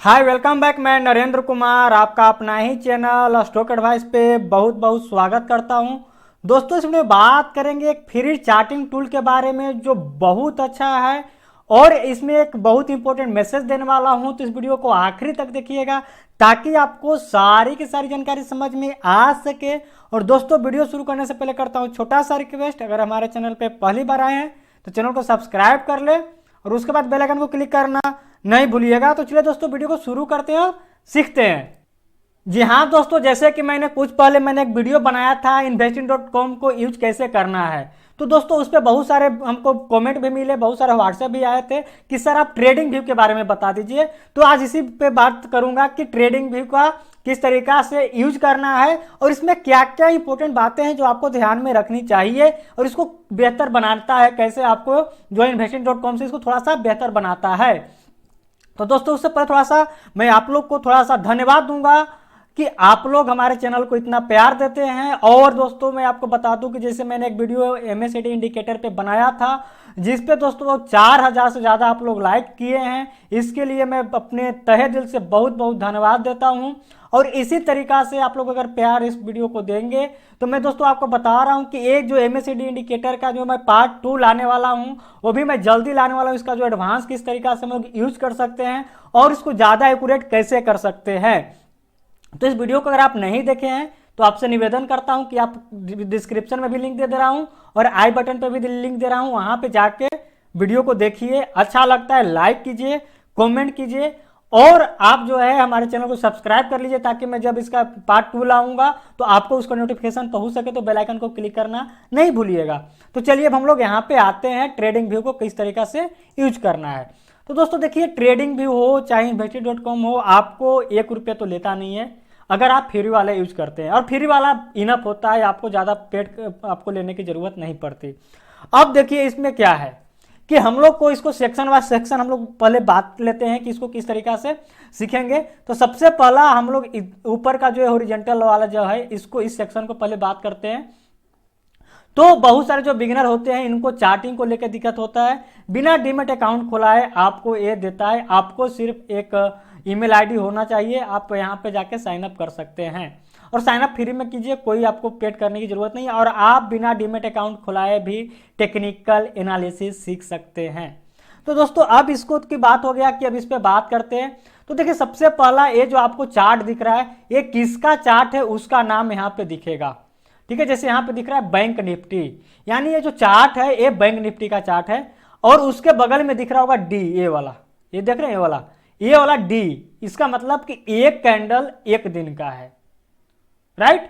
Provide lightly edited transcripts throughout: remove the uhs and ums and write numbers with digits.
Hi welcome back. मैं नरेंद्र कुमार आपका अपना ही चैनल स्टॉक एडवाइस पे बहुत बहुत स्वागत करता हूं। दोस्तों इसमें बात करेंगे एक फ्री चार्टिंग टूल के बारे में जो बहुत अच्छा है और इसमें एक बहुत इंपॉर्टेंट मैसेज देने वाला हूं, तो इस वीडियो को आखिरी तक देखिएगा ताकि आपको सारी की सारी जानकारी समझ में आ सके। और दोस्तों वीडियो शुरू करने से पहले करता हूं छोटा सा रिक्वेस्ट, अगर हमारे चैनल पे पहली बार आए हैं तो चैनल को सब्सक्राइब कर ले और उसके बाद बेल आइकन को क्लिक करना नहीं भूलिएगा। तो चलिए दोस्तों वीडियो को शुरू करते हैं और सीखते हैं। जी हाँ दोस्तों, जैसे कि मैंने कुछ पहले एक वीडियो बनाया था investing.com को यूज कैसे करना है, तो दोस्तों उस पर बहुत सारे हमको कमेंट भी मिले, बहुत सारे व्हाट्सएप भी आए थे कि सर आप ट्रेडिंग व्यू के बारे में बता दीजिए। तो आज इसी पे बात करूंगा कि ट्रेडिंग व्यू का किस तरीका से यूज करना है और इसमें क्या क्या इंपॉर्टेंट बातें हैं जो आपको ध्यान में रखनी चाहिए और इसको बेहतर बनाता है, कैसे आपको जो investing.com से इसको थोड़ा सा बेहतर बनाता है। तो दोस्तों उससे पहले थोड़ा सा मैं आप लोग को थोड़ा सा धन्यवाद दूंगा कि आप लोग हमारे चैनल को इतना प्यार देते हैं। और दोस्तों मैं आपको बता दूं कि जैसे मैंने एक वीडियो MACD इंडिकेटर पे बनाया था जिस पे दोस्तों 4000 से ज़्यादा आप लोग लाइक किए हैं, इसके लिए मैं अपने तहे दिल से बहुत बहुत धन्यवाद देता हूं। और इसी तरीका से आप लोग अगर प्यार इस वीडियो को देंगे तो मैं दोस्तों आपको बता रहा हूं कि एक जो MACD इंडिकेटर का जो मैं पार्ट 2 लाने वाला हूं वो भी मैं जल्दी लाने वाला हूं। इसका जो एडवांस किस तरीका से हम लोग यूज कर सकते हैं और इसको ज़्यादा एक्यूरेट कैसे कर सकते हैं। तो इस वीडियो को अगर आप नहीं देखे हैं तो आपसे निवेदन करता हूं कि आप डिस्क्रिप्शन में भी लिंक दे रहा हूं और आई बटन पे भी लिंक दे रहा हूं, वहां पे जाके वीडियो को देखिए। अच्छा लगता है लाइक कीजिए, कमेंट कीजिए और आप जो है हमारे चैनल को सब्सक्राइब कर लीजिए ताकि मैं जब इसका पार्ट 2 लाऊंगा तो आपको उसका नोटिफिकेशन पहुंच सके। तो बेल आइकन को क्लिक करना नहीं भूलिएगा। तो चलिए अब हम लोग यहाँ पे आते हैं ट्रेडिंग व्यू को किस तरीका से यूज करना है। तो दोस्तों देखिए, ट्रेडिंग व्यू हो चाहे investing.com हो, आपको 1 रुपये तो लेता नहीं है अगर आप फ्री वाला यूज करते हैं, और फ्री वाला इनफ होता है, आपको ज़्यादा पेड आपको लेने की जरूरत नहीं पड़ती। अब देखिए इसमें क्या है कि हम लोग को इसको सेक्शन वाइज सेक्शन हम लोग पहले बात लेते हैं कि इसको किस तरीका से सीखेंगे। तो सबसे पहला हम लोग ऊपर का जो है हॉरिजॉन्टल वाला जो है इसको, इस सेक्शन को पहले बात करते हैं। तो बहुत सारे जो बिगिनर होते हैं इनको चार्टिंग को लेकर दिक्कत होता है, बिना डीमेट अकाउंट खोलाए आपको ये देता है, आपको सिर्फ एक ईमेल आईडी होना चाहिए, आप यहाँ पे जाके साइन अप कर सकते हैं और साइन अप फ्री में कीजिए, कोई आपको पेड करने की जरूरत नहीं है और आप बिना डीमेट अकाउंट खुलाए भी टेक्निकल एनालिसिस सीख सकते हैं। तो दोस्तों अब इसको की बात हो गया कि अब इस पे बात करते हैं। तो देखिए सबसे पहला ये जो आपको चार्ट दिख रहा है ये किसका चार्ट है उसका नाम यहाँ पे दिखेगा, ठीक है। जैसे यहाँ पे दिख रहा है बैंक निफ्टी, यानी ये जो चार्ट है ये बैंक निफ्टी का चार्ट है और उसके बगल में दिख रहा होगा डी, ये वाला, ये देख रहे हैं ये वाला डी, इसका मतलब कि एक कैंडल एक दिन का है, राइट।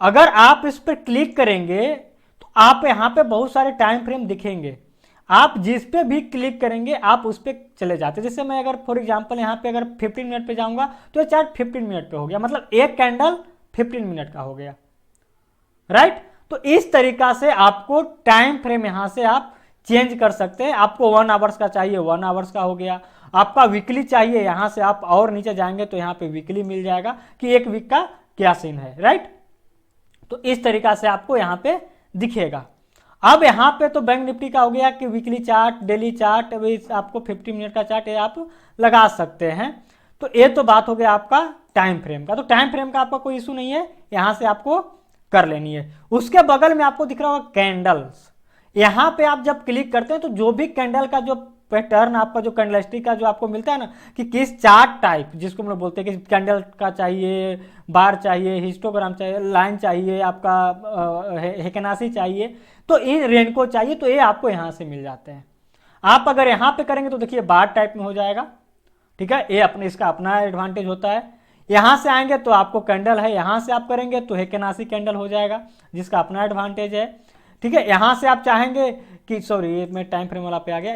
अगर आप इस पर क्लिक करेंगे तो आप यहां पे बहुत सारे टाइम फ्रेम दिखेंगे, आप जिस पे भी क्लिक करेंगे आप उस पर चले जाते हैं। जैसे मैं अगर फॉर एग्जांपल यहां पे अगर 15 मिनट पे जाऊंगा तो ये चार्ट 15 मिनट पे हो गया, मतलब एक कैंडल 15 मिनट का हो गया, राइट। तो इस तरीका से आपको टाइम फ्रेम यहां से आप चेंज कर सकते हैं। आपको 1 आवर्स का चाहिए 1 आवर्स का हो गया, आपका वीकली चाहिए, यहां से आप और नीचे जाएंगे तो यहां पे वीकली मिल जाएगा कि एक वीक का क्या सीन है, राइट। तो इस तरीका से आपको यहां पे दिखेगा। अब यहां पे तो बैंक निफ्टी का हो गया कि वीकली चार्ट, डेली चार्ट, अभी आपको 50 मिनट का चार्ट ये आप लगा सकते हैं। तो ये तो बात हो गया आपका टाइम फ्रेम का। तो टाइम फ्रेम का आपका कोई इशू नहीं है, यहां से आपको कर लेनी है। उसके बगल में आपको दिख रहा होगा कैंडल्स, यहां पे आप जब क्लिक करते हैं तो जो भी कैंडल का जो पैटर्न आपका जो कैंडलस्टिक का जो आपको मिलता है ना कि किस चार्ट टाइप, जिसको हम लोग बोलते हैं कि कैंडल का चाहिए, बार चाहिए, हिस्टोग्राम चाहिए, लाइन चाहिए, आपका हेकेनासी चाहिए, तो इन रेनको चाहिए, तो ये आपको यहां से मिल जाते हैं। आप अगर यहां पे करेंगे तो देखिए बार टाइप में हो जाएगा, ठीक है। ये अपने इसका अपना एडवांटेज होता है। यहां से आएंगे तो आपको कैंडल है, यहां से आप करेंगे तो हेकेनासी कैंडल हो जाएगा जिसका अपना एडवांटेज है, ठीक है। यहां से आप चाहेंगे कि सॉरी ये मैं टाइम फ्रेम वाला पे आ गया,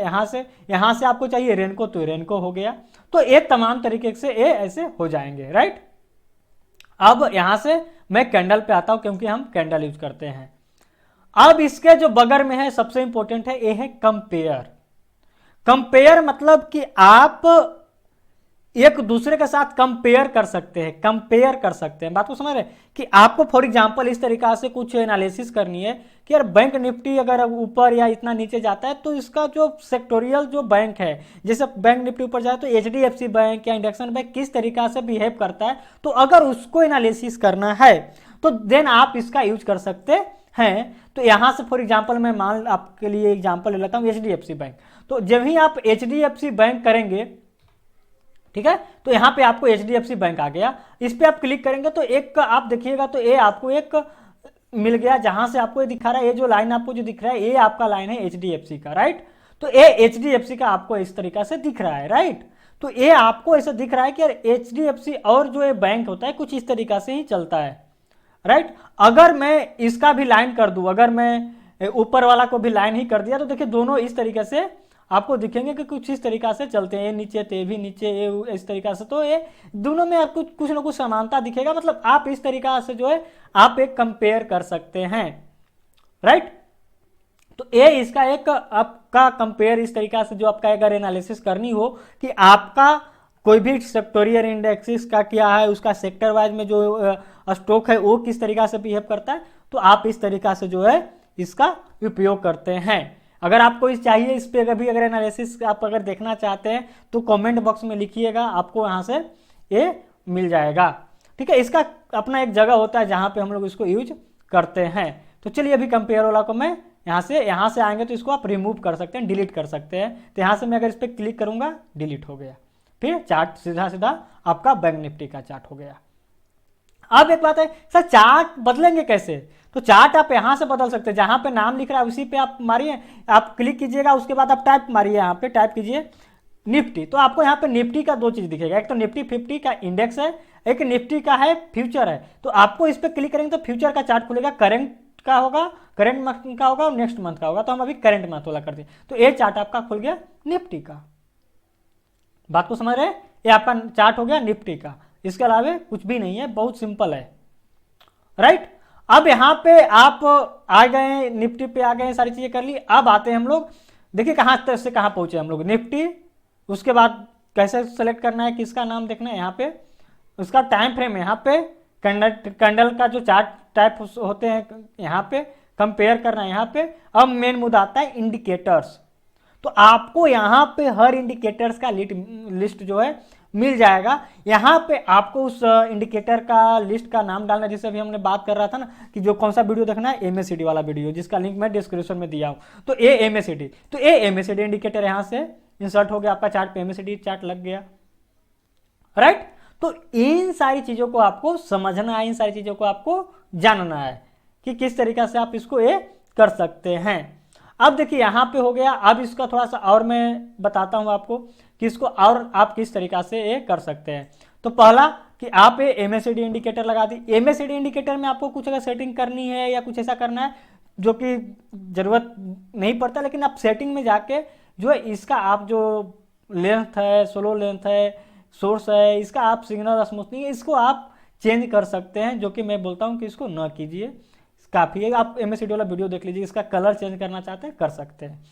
यहां से आपको चाहिए रेनको तो रेनको हो गया। तो ये तमाम तरीके से ये ऐसे हो जाएंगे, राइट। अब यहां से मैं कैंडल पे आता हूं क्योंकि हम कैंडल यूज करते हैं। अब इसके जो बगल में है सबसे इंपॉर्टेंट है, ये है कंपेयर। कंपेयर मतलब कि आप एक दूसरे के साथ कंपेयर कर सकते हैं, कंपेयर कर सकते हैं। बात को समझ रहे हैं कि आपको फॉर एग्जांपल इस तरीका से कुछ एनालिसिस करनी है कि यार बैंक निफ्टी अगर ऊपर या इतना नीचे जाता है तो इसका जो सेक्टोरियल जो बैंक है, जैसे बैंक निफ्टी ऊपर जाए तो एचडीएफसी बैंक या इंडक्शन बैंक किस तरीका से बिहेव करता है, तो अगर उसको एनालिसिस करना है तो देन आप इसका यूज कर सकते हैं। तो यहां से फॉर एग्जांपल मैं मान आपके लिए एग्जांपल ले लेता हूं एचडीएफसी बैंक। तो जब ही आप एचडीएफसी बैंक करेंगे, ठीक है, तो यहां पे आपको एचडीएफसी बैंक आ गया, इस पे आप क्लिक करेंगे तो एक आप देखिएगा तो ये आपको एक मिल गया, जहां से आपको ये दिखा रहा है, ये जो लाइन आपको जो दिख रहा है ये आपका लाइन है एचडीएफसी का, राइट। तो ये एचडीएफसी का आपको इस तरीका से दिख रहा है, राइट। तो ये आपको ऐसा दिख रहा है कि एचडीएफसी और जो ये बैंक होता है कुछ इस तरीका से ही चलता है, राइट। अगर मैं इसका भी लाइन कर दूं, अगर मैं ऊपर वाला को भी लाइन ही कर दिया तो देखिए दोनों इस तरीके से आपको दिखेंगे कि कुछ इस तरीका से चलते हैं, ये नीचे तो ये भी नीचे, ये इस तरीका से, तो ये दोनों में आपको कुछ ना कुछ समानता दिखेगा। मतलब आप इस तरीका से जो है आप एक कंपेयर कर सकते हैं, राइट। तो ये इसका एक आपका कंपेयर इस तरीका से जो आपका अगर एनालिसिस करनी हो कि आपका कोई भी सेक्टोरियल इंडेक्सिस का क्या है, उसका सेक्टर वाइज में जो स्टॉक है वो किस तरीका से बिहेव करता है, तो आप इस तरीका से जो है इसका उपयोग करते हैं। अगर आपको इस चाहिए, इस पे भी अगर एनालिसिस आप अगर देखना चाहते हैं तो कमेंट बॉक्स में लिखिएगा, आपको यहाँ से ये मिल जाएगा, ठीक है। इसका अपना एक जगह होता है जहाँ पे हम लोग इसको यूज करते हैं। तो चलिए अभी कंपेयर वाला को मैं यहाँ से आएंगे तो इसको आप रिमूव कर सकते हैं, डिलीट कर सकते हैं। तो यहाँ से मैं अगर इस पर क्लिक करूंगा डिलीट हो गया, फिर चार्ट सीधा सीधा आपका बैंक निफ्टी का चार्ट हो गया। अब एक बात है सर, चार्ट बदलेंगे कैसे? तो चार्ट आप यहां से बदल सकते हैं, जहां पे नाम लिख रहा है उसी पे आप मारिए, आप क्लिक कीजिएगा, उसके बाद आप टाइप मारिए, यहाँ पे टाइप कीजिए निफ्टी, तो आपको यहाँ पे निफ्टी का दो चीज दिखेगा, एक तो निफ्टी 50 का इंडेक्स है, एक निफ्टी का है फ्यूचर है। तो आपको इस पे क्लिक करेंगे तो फ्यूचर का चार्ट खुलेगा, करंट का होगा, करंट मंथ का होगा और नेक्स्ट मंथ का होगा। तो हम अभी करंट मंथ वाला करते हैं, तो ये चार्ट आपका खुल गया निफ्टी का। बात को समझ रहे हैं? ये आपका चार्ट हो गया निफ्टी का, इसके अलावा कुछ भी नहीं है, बहुत सिंपल है, राइट। अब यहां पे आप आ गए, निफ्टी पे आ गए, सारी चीजें कर ली। अब आते हैं हम लोग, देखिए कहां से कहां पहुंचे हम लोग, निफ्टी, उसके बाद कैसे सेलेक्ट करना है, किसका नाम देखना है, यहाँ पे उसका टाइम फ्रेम, यहाँ पे कैंडल का जो चार्ट टाइप होते हैं यहाँ पे कंपेयर करना है यहाँ पे। अब मेन मुद्दा आता है इंडिकेटर्स, तो आपको यहाँ पे हर इंडिकेटर्स का लिस्ट जो है मिल जाएगा। यहाँ पे आपको उस इंडिकेटर का लिस्ट का नाम डालना है, जिससे अभी हमने बात कर रहा था ना कि जो कौन सा वीडियो देखना है, एमएसीडी वाला वीडियो, जिसका लिंक मैं डिस्क्रिप्शन में दिया हूँ। तो ये एमएसीडी, तो ये एमएसीडी इंडिकेटर यहाँ से इंसर्ट हो गया, आपका चार्ट पे एमएसीडी चार्ट लग गया, राइट। तो इन सारी चीजों को आपको समझना है, इन सारी चीजों को आपको जानना है कि किस तरीका से आप इसको ये कर सकते हैं। अब देखिए यहाँ पे हो गया, अब इसका थोड़ा सा और मैं बताता हूं आपको कि इसको और आप किस तरीका से ये कर सकते हैं। तो पहला कि आप ये एमएसीडी इंडिकेटर लगा दी। एमएसीडी इंडिकेटर में आपको कुछ अगर सेटिंग करनी है या कुछ ऐसा करना है जो कि जरूरत नहीं पड़ता, लेकिन आप सेटिंग में जाके जो है इसका आप जो लेंथ है, स्लो लेंथ है, सोर्स है, इसका आप सिग्नल स्मूथनिंग है, इसको आप चेंज कर सकते हैं, जो कि मैं बोलता हूं कि इसको न कीजिए, काफी है। आप एमएसीडी वाला वीडियो देख लीजिए, इसका कलर चेंज करना चाहते हैं कर सकते हैं।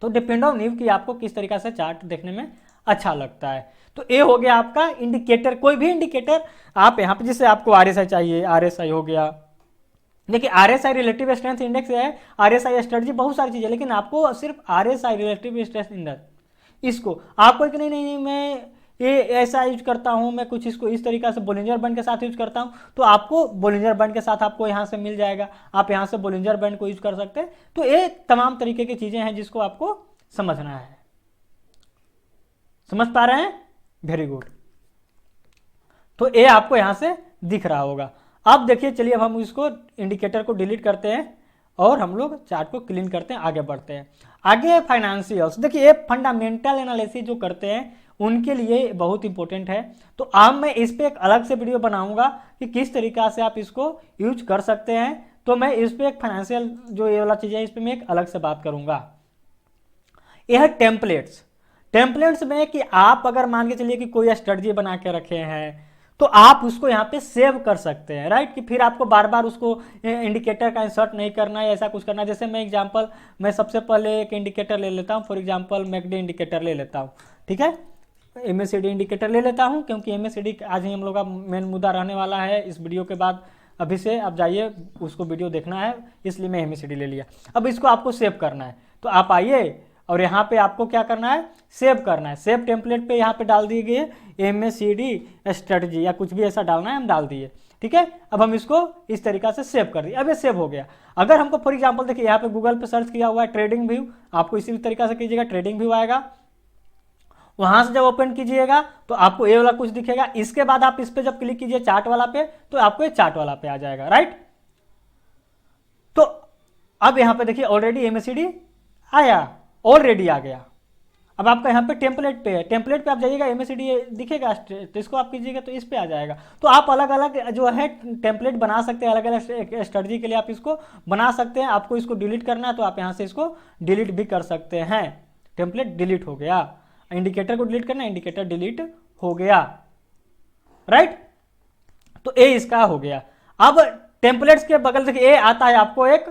तो डिपेंड ऑन यू कि आपको किस तरीका से चार्ट देखने में अच्छा लगता है। तो ये हो गया आपका इंडिकेटर, कोई भी इंडिकेटर आप यहाँ पे, जैसे आपको आरएसआई चाहिए, आरएसआई हो गया। देखिए आरएसआई रिलेटिव स्ट्रेंथ इंडेक्स है, आरएसआई स्ट्रेटजी, बहुत सारी चीजें, लेकिन आपको सिर्फ आरएसआई रिलेटिव स्ट्रेंथ इंडेक्स, इसको आपको एक नहीं मैं ये ऐसा यूज करता हूं, मैं कुछ इसको इस तरीका से बोलिंजर बैंड के साथ यूज करता हूं, तो आपको बोलिंजर बैंड के साथ आपको यहां से मिल जाएगा, आप यहां से बोलिंजर बैंड को यूज कर सकते हैं। तो ये तमाम तरीके की चीजें हैं जिसको आपको समझना है। समझ पा रहे हैं? Very good. तो ये आपको यहां से दिख रहा होगा। अब देखिए, चलिए अब हम इसको इंडिकेटर को डिलीट करते हैं और हम लोग चार्ट को क्लीन करते हैं, आगे बढ़ते हैं। आगे फाइनेंशियल्स, देखिए ये फंडामेंटल एनालिसिस जो करते हैं उनके लिए बहुत इंपॉर्टेंट है। तो अब मैं इस पे एक अलग से वीडियो बनाऊंगा कि किस तरीका से आप इसको यूज कर सकते हैं। तो मैं इस पे एक फाइनेंशियल जो ये वाला चीज है इस पे मैं एक अलग से बात करूंगा। यह टेम्पलेट्स, टेम्पलेट्स में कि आप अगर मान के चलिए कि कोई स्ट्रेटजी बना के रखे हैं तो आप उसको यहाँ पे सेव कर सकते हैं, राइट। कि फिर आपको बार बार उसको इंडिकेटर का इंसर्ट नहीं करना है, ऐसा कुछ करना है। जैसे मैं एग्जांपल, मैं सबसे पहले एक इंडिकेटर ले लेता हूँ, फॉर एग्जांपल मैकडी इंडिकेटर ले लेता हूँ, ठीक है। MACD इंडिकेटर ले लेता हूं, क्योंकि MACD आज ही हम लोग का मेन मुद्दा रहने वाला है इस वीडियो के बाद। अभी से आप जाइए उसको वीडियो देखना है, इसलिए मैं MACD ले लिया। अब इसको आपको सेव करना है, तो आप आइए और यहाँ पे आपको क्या करना है, सेव करना है। सेव टेम्पलेट पे यहाँ पे डाल दिए गए MACD स्ट्रेटजी या कुछ भी ऐसा डालना है, हम डाल दिए। ठीक है, अब हम इसको इस तरीका से सेव कर दिए। अब ये सेव हो गया। अगर हमको फॉर एग्जांपल देखिए यहाँ पे गूगल पे सर्च किया हुआ है ट्रेडिंग व्यू, आपको इसी तरीका से कीजिएगा, ट्रेडिंग व्यू आएगा। वहां से जब ओपन कीजिएगा तो आपको ये वाला कुछ दिखेगा। इसके बाद आप इस पे जब क्लिक कीजिए चार्ट वाला पे, तो आपको ये चार्ट वाला पे आ जाएगा, राइट। तो अब यहां पे देखिए ऑलरेडी MACD आया, ऑलरेडी आ गया। अब आपका यहाँ पे टेम्पलेट पे है, टेम्पलेट पे आप जाइएगा MACD दिखेगा, तो इसको आप कीजिएगा तो इस पे आ जाएगा। तो आप अलग अलग जो है टेम्पलेट बना सकते हैं, अलग अलग स्ट्रेटजी के लिए आप इसको बना सकते हैं। आपको इसको डिलीट करना है तो आप यहाँ से इसको डिलीट भी कर सकते हैं। टेम्पलेट डिलीट हो गया। इंडिकेटर को डिलीट करना है, इंडिकेटर डिलीट हो गया, राइट। तो ए इसका हो गया। अब टेम्पलेट्स के बगल देखिए ए आता है, आपको एक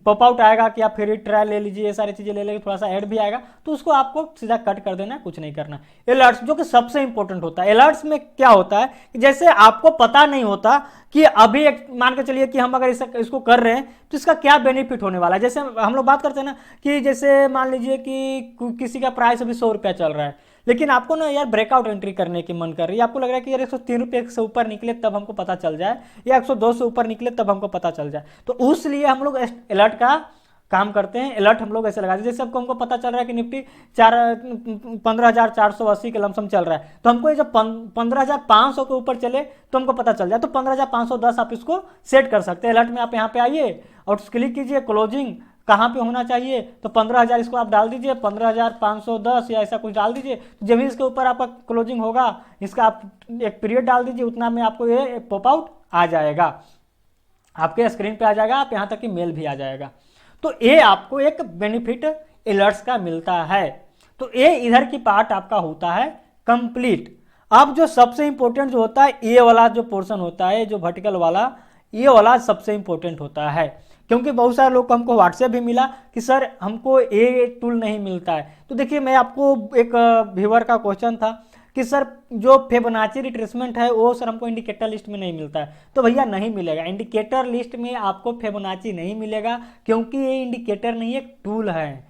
पॉप आउट आएगा कि आप फ्री ट्रायल ले लीजिए, ये सारी चीजें ले लेंगे, थोड़ा सा ऐड भी आएगा, तो उसको आपको सीधा कट कर देना है, कुछ नहीं करना। अलर्ट्स जो कि सबसे इंपॉर्टेंट होता है। अलर्ट्स में क्या होता है कि जैसे आपको पता नहीं होता कि अभी एक मान के चलिए कि हम अगर इसको कर रहे हैं तो इसका क्या बेनिफिट होने वाला है। जैसे हम लोग बात करते हैं ना कि जैसे मान लीजिए कि किसी का प्राइस अभी 100 रुपया चल रहा है, लेकिन आपको ना यार ब्रेकआउट एंट्री करने की मन कर रही है, आपको लग रहा है कि यार 103 रुपये से ऊपर निकले तब हमको पता चल जाए, या 102 से ऊपर निकले तब हमको पता चल जाए। तो उसलिए हम लोग अलर्ट का काम करते हैं। अलर्ट हम लोग ऐसे लगाते हैं, जैसे आपको हमको पता चल रहा है कि निफ्टी 15,480 के लमसम चल रहा है, तो हमको ये जब 15,500 के ऊपर चले तो हमको पता चल जाए, तो 15,510 आप इसको सेट कर सकते हैं। अलर्ट में आप यहाँ पे आइए और क्लिक कीजिए, क्लोजिंग कहाँ पे होना चाहिए, तो 15,000 इसको आप डाल दीजिए, 15,510 या ऐसा कुछ डाल दीजिए। जब भी इसके ऊपर आपका क्लोजिंग होगा, इसका आप एक पीरियड डाल दीजिए, उतना में आपको ये पॉप आउट आ जाएगा, आपके स्क्रीन पे आ जाएगा, आप यहाँ तक कि मेल भी आ जाएगा। तो ये आपको एक बेनिफिट अलर्ट्स का मिलता है। तो ये इधर की पार्ट आपका होता है कंप्लीट। अब जो सबसे इंपॉर्टेंट जो होता है, ये वाला जो पोर्शन होता है, जो वर्टिकल वाला, ये वाला सबसे इंपॉर्टेंट होता है, क्योंकि बहुत सारे लोग को हमको व्हाट्सएप भी मिला कि सर हमको ये टूल नहीं मिलता है। तो देखिए मैं आपको एक व्यूअर का क्वेश्चन था कि सर जो फिबोनाची रिट्रेसमेंट है वो सर हमको इंडिकेटर लिस्ट में नहीं मिलता है। तो भैया नहीं मिलेगा, इंडिकेटर लिस्ट में आपको फिबोनाची नहीं मिलेगा, क्योंकि ये इंडिकेटर नहीं, एक टूल है,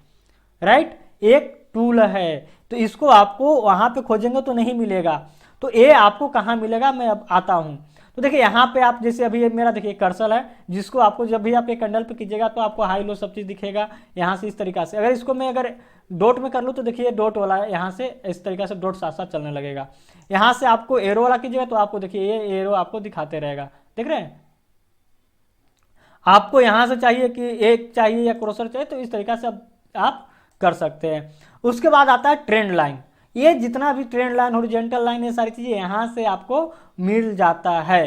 राइट, एक टूल है। तो इसको आपको वहां पे खोजेंगे तो नहीं मिलेगा। तो ये आपको कहाँ मिलेगा, मैं अब आता हूँ। तो देखिए यहाँ पे आप जैसे अभी ये मेरा देखिए कर्सर है, जिसको आपको जब भी आप एक कैंडल पे कीजिएगा तो आपको हाई लो सब चीज दिखेगा यहाँ से इस तरीका से। अगर इसको मैं अगर डॉट में कर लूँ तो देखिए डॉट वाला यहाँ से इस तरीका से डॉट साथ साथ चलने लगेगा। यहाँ से आपको एरो वाला कीजिएगा तो आपको देखिए ये एरो आपको दिखाते रहेगा, देख रहे हैं। आपको यहाँ से चाहिए कि एक चाहिए या क्रॉसर चाहिए, तो इस तरीका से आप कर सकते हैं। उसके बाद आता है ट्रेंड लाइन। ये जितना भी ट्रेंड लाइन, हॉरिजॉन्टल लाइन, ये सारी चीजें यहाँ से आपको मिल जाता है,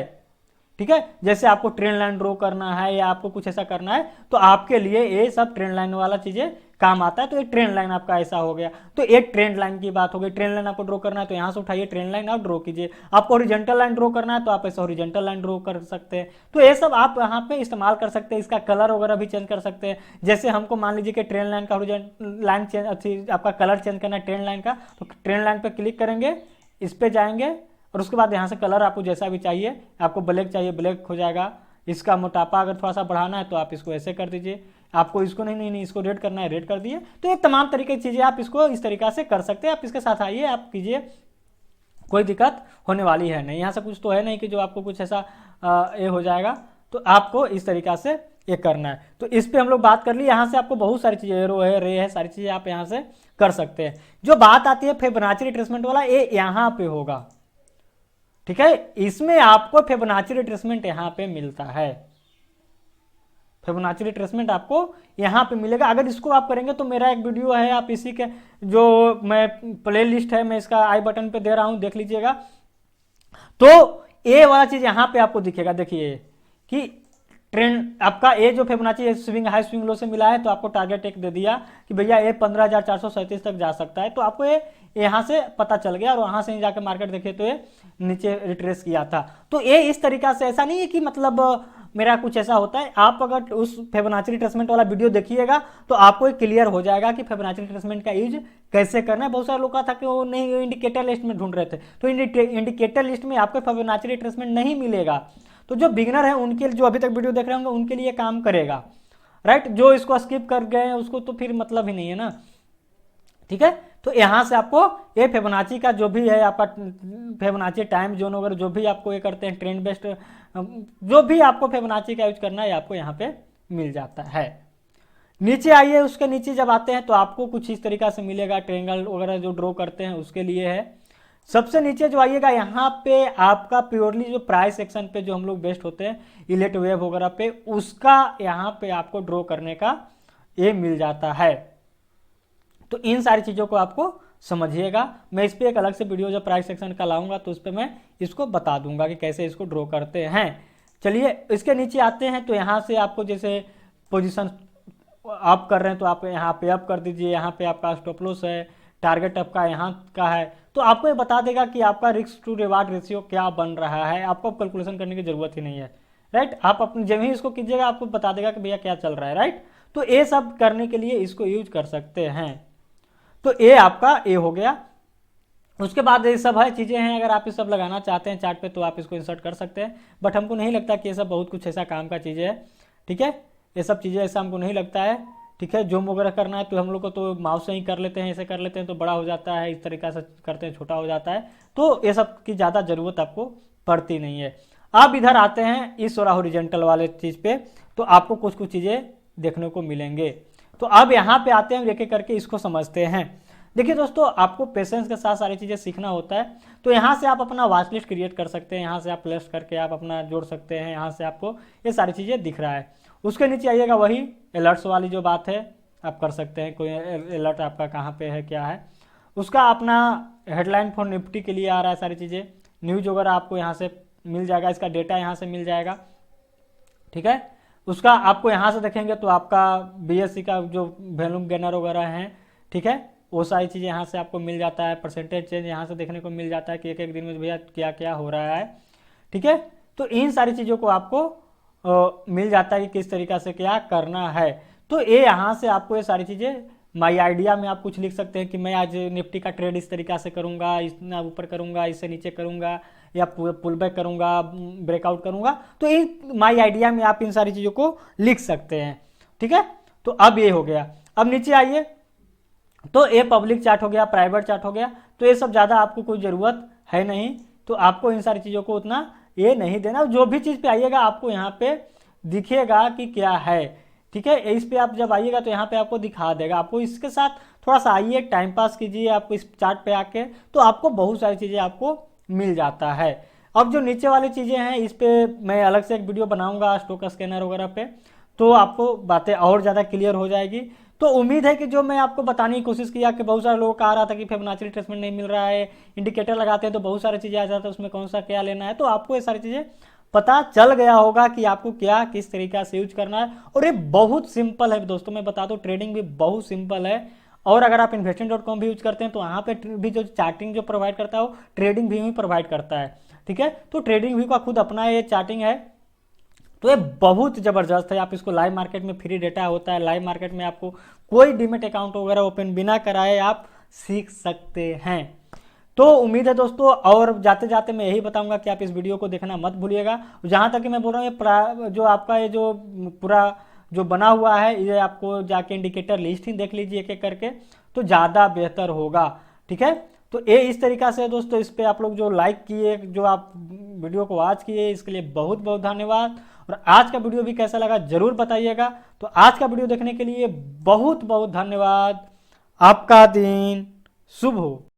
ठीक है। जैसे आपको ट्रेंड लाइन ड्रॉ करना है या आपको कुछ ऐसा करना है तो आपके लिए ये सब ट्रेंड लाइन वाला चीजें काम आता है। तो ये ट्रेंड लाइन आपका ऐसा हो गया। तो एक ट्रेंड लाइन की बात हो गई। ट्रेंड लाइन आपको ड्रॉ करना है तो यहाँ से उठाइए ट्रेंड लाइन और ड्रॉ कीजिए। आपको हॉरिजॉन्टल लाइन ड्रॉ करना है तो आप ऐसा हॉरिजॉन्टल लाइन ड्रॉ कर सकते हैं। तो ये सब आप यहाँ पे इस्तेमाल कर सकते हैं। इसका कलर वगैरह भी चेंज कर सकते हैं। जैसे हमको मान लीजिए कि ट्रेंड लाइन का हॉरिजॉन्टल लाइन चेंज, अच्छी आपका कलर चेंज करना है ट्रेंड लाइन का, तो ट्रेंड लाइन पे क्लिक करेंगे, इस पे जाएंगे और उसके बाद यहाँ से कलर आपको जैसा भी चाहिए, आपको ब्लैक चाहिए ब्लैक हो जाएगा। इसका मोटापा अगर थोड़ा सा बढ़ाना है तो आप इसको ऐसे कर दीजिए। आपको इसको नहीं इसको रेड करना है, रेड कर दिए। तो ये तमाम तरीके की चीजें आप इसको इस तरीका से कर सकते हैं। आप इसके साथ आइए, आप कीजिए, कोई दिक्कत होने वाली है नहीं। यहाँ से कुछ तो है नहीं कि जो आपको कुछ ऐसा ये हो जाएगा। तो आपको इस तरीका से ये करना है। तो इस पे हम लोग बात कर ली। यहाँ से आपको बहुत सारी चीजें, एरो है, रे है, सारी चीजें आप यहाँ से कर सकते हैं। जो बात आती है फिबोनाची रिट्रेसमेंट वाला, ये यहाँ पे होगा, ठीक है। इसमें आपको फिबोनाची रिट्रेसमेंट यहाँ पे मिलता है। फिबोनाची रिट्रेसमेंट आपको यहाँ पे मिलेगा। अगर इसको आप करेंगे तो मेरा एक वीडियो है, आप इसी के जो मैं प्ले लिस्ट है मैं इसका आई बटन पे दे रहा हूं, देख लीजिएगा। तो ये वाला चीज यहाँ पे आपको दिखेगा। देखिए कि ट्रेंड आपका ये जो Fibonacci swing high swing low से मिला है, तो आपको टारगेट एक दे दिया कि भैया ये 15,437 तक जा सकता है। तो आपको ये यहाँ से पता चल गया और वहां से जाकर मार्केट देखे तो ये नीचे रिट्रेस किया था। तो ये इस तरीका से, ऐसा नहीं है कि मतलब मेरा कुछ ऐसा होता है। आप अगर उस फिबोनाची रिट्रेसमेंट वाला वीडियो देखिएगा तो आपको क्लियर हो जाएगा कि फिबोनाची रिट्रेसमेंट का यूज कैसे करना है। बहुत सारे लोग का था कि वो नहीं इंडिकेटर लिस्ट में ढूंढ रहे थे, तो इंडिकेटर लिस्ट में आपको फिबोनाची रिट्रेसमेंट नहीं मिलेगा। तो जो बिगिनर है उनके, जो अभी तक वीडियो देख रहे होंगे, उनके लिए काम करेगा, राइट। जो इसको स्किप कर गए हैं उसको तो फिर मतलब ही नहीं है ना, ठीक है। तो यहां से आपको ये फिबोनाची का जो भी है आपका फिबोनाची टाइम जोन वगैरह जो भी आपको ये करते हैं, ट्रेंड बेस्ड जो भी आपको फिबोनाची का यूज करना है आपको यहाँ पे मिल जाता है। नीचे आइए, उसके नीचे जब आते हैं तो आपको कुछ इस तरीका से मिलेगा। ट्रेंगल वगैरह जो ड्रॉ करते हैं उसके लिए है। सबसे नीचे जो आइएगा यहाँ पे आपका प्योरली जो प्राइस सेक्शन पे जो हम लोग बेस्ट होते हैं, इलेट वेव वगैरह पे, उसका यहाँ पे आपको ड्रॉ करने का ये मिल जाता है। तो इन सारी चीज़ों को आपको समझिएगा। मैं इस पर एक अलग से वीडियो जब प्राइस सेक्शन का लाऊंगा तो उस पर मैं इसको बता दूंगा कि कैसे इसको ड्रॉ करते हैं। चलिए इसके नीचे आते हैं। तो यहाँ से आपको जैसे पोजीशन अप कर रहे हैं तो आप यहाँ पे अप कर दीजिए। यहाँ पे आपका स्टॉप लॉस है, टारगेट आपका यहाँ का है, तो आपको ये बता देगा कि आपका रिस्क टू रिवार्ड रेशियो क्या बन रहा है। आपको कैलकुलेशन करने की जरूरत ही नहीं है, राइट। आप अपने जब ही इसको कीजिएगा आपको बता देगा कि भैया क्या चल रहा है, राइट। तो ये सब करने के लिए इसको यूज कर सकते हैं। तो ये आपका ए हो गया। उसके बाद ये सब है चीज़ें हैं, अगर आप ये सब लगाना चाहते हैं चार्ट पे तो आप इसको इंसर्ट कर सकते हैं, बट हमको नहीं लगता कि ये सब बहुत कुछ ऐसा काम का चीज़ें है, ठीक है। ये सब चीज़ें ऐसा हमको नहीं लगता है, ठीक है। जूम वगैरह करना है तो हम लोग को तो माउस से ही कर लेते हैं, ऐसे कर लेते हैं तो बड़ा हो जाता है, इस तरीका से करते हैं छोटा हो जाता है, तो ये सब की ज़्यादा ज़रूरत आपको पड़ती नहीं है। अब इधर आते हैं इस और हॉरिजॉन्टल वाले चीज़ पे, तो आपको कुछ कुछ चीज़ें देखने को मिलेंगे। तो अब यहाँ पे आते हैं, एक एक करके इसको समझते हैं। देखिए दोस्तों, आपको पेशेंस के साथ सारी चीज़ें सीखना होता है। तो यहाँ से आप अपना वॉच लिस्ट क्रिएट कर सकते हैं, यहाँ से आप प्लेस करके आप अपना जोड़ सकते हैं। यहाँ से आपको ये सारी चीज़ें दिख रहा है। उसके नीचे आइएगा, वही अलर्ट्स वाली जो बात है आप कर सकते हैं। कोई अलर्ट आपका कहाँ पे है, क्या है उसका। अपना हेडलाइन फॉर निफ्टी के लिए आ रहा है सारी चीज़ें, न्यूज वगैरह आपको यहाँ से मिल जाएगा, इसका डेटा यहाँ से मिल जाएगा, ठीक है। उसका आपको यहाँ से देखेंगे तो आपका BSE का जो वॉल्यूम गेनर वगैरह हैं, ठीक है, वो सारी चीज़ें यहाँ से आपको मिल जाता है। परसेंटेज चेंज यहाँ से देखने को मिल जाता है कि एक एक दिन में भैया क्या क्या हो रहा है, ठीक है। तो इन सारी चीज़ों को आपको मिल जाता है कि किस तरीका से क्या करना है। तो ये यहाँ से आपको ये सारी चीज़ें माई आइडिया में आप कुछ लिख सकते हैं कि मैं आज निफ्टी का ट्रेड इस तरीका से करूँगा, इतना ऊपर करूँगा, इससे नीचे करूँगा, या पुल बैक करूँगा, ब्रेकआउट करूँगा। तो इन माई आइडिया में आप इन सारी चीज़ों को लिख सकते हैं, ठीक है। तो अब ये हो गया। अब नीचे आइए, तो ये पब्लिक चार्ट हो गया, प्राइवेट चार्ट हो गया। तो ये सब ज़्यादा आपको कोई ज़रूरत है नहीं, तो आपको इन सारी चीज़ों को उतना ये नहीं देना। जो भी चीज़ पे आइएगा आपको यहाँ पे दिखेगा कि क्या है, ठीक है। इस पे आप जब आइएगा तो यहाँ पे आपको दिखा देगा। आपको इसके साथ थोड़ा सा आइए, टाइम पास कीजिए आपको इस चार्ट पे आके, तो आपको बहुत सारी चीज़ें आपको मिल जाता है। अब जो नीचे वाली चीज़ें हैं इस पे मैं अलग से एक वीडियो बनाऊंगा स्टॉक स्कैनर वगैरह पे, तो आपको बातें और ज़्यादा क्लियर हो जाएगी। तो उम्मीद है कि जो मैं आपको बताने की कोशिश किया, कि बहुत सारे लोगों का आ रहा था कि फिबोनाची रिट्रेसमेंट नहीं मिल रहा है, इंडिकेटर लगाते हैं तो बहुत सारी चीज़ें आ जाता है, उसमें कौन सा क्या लेना है। तो आपको ये सारी चीज़ें पता चल गया होगा कि आपको क्या किस तरीका से यूज करना है। और ये बहुत सिंपल है दोस्तों, मैं बता दूं ट्रेडिंग भी बहुत सिंपल है। और अगर आप investing.com भी यूज करते हैं तो वहाँ पे भी जो चार्टिंग जो प्रोवाइड करता है वो ट्रेडिंग भी प्रोवाइड करता है, ठीक है। तो ट्रेडिंग व्यू का खुद अपना ये चार्टिंग है, तो ये बहुत ज़बरदस्त है। आप इसको लाइव मार्केट में फ्री डेटा होता है, लाइव मार्केट में आपको कोई डीमेट अकाउंट वगैरह ओपन बिना कराए आप सीख सकते हैं। तो उम्मीद है दोस्तों, और जाते जाते मैं यही बताऊंगा कि आप इस वीडियो को देखना मत भूलिएगा। जहाँ तक कि मैं बोल रहा हूँ, ये जो आपका ये जो पूरा जो बना हुआ है, ये आपको जाके इंडिकेटर लिस्ट ही देख लीजिए एक एक करके, तो ज़्यादा बेहतर होगा, ठीक है। तो ये इस तरीका से दोस्तों, इस पे आप लोग जो लाइक किए, जो आप वीडियो को वॉच किए, इसके लिए बहुत बहुत धन्यवाद। और आज का वीडियो भी कैसा लगा जरूर बताइएगा। तो आज का वीडियो देखने के लिए बहुत बहुत धन्यवाद। आपका दिन शुभ हो।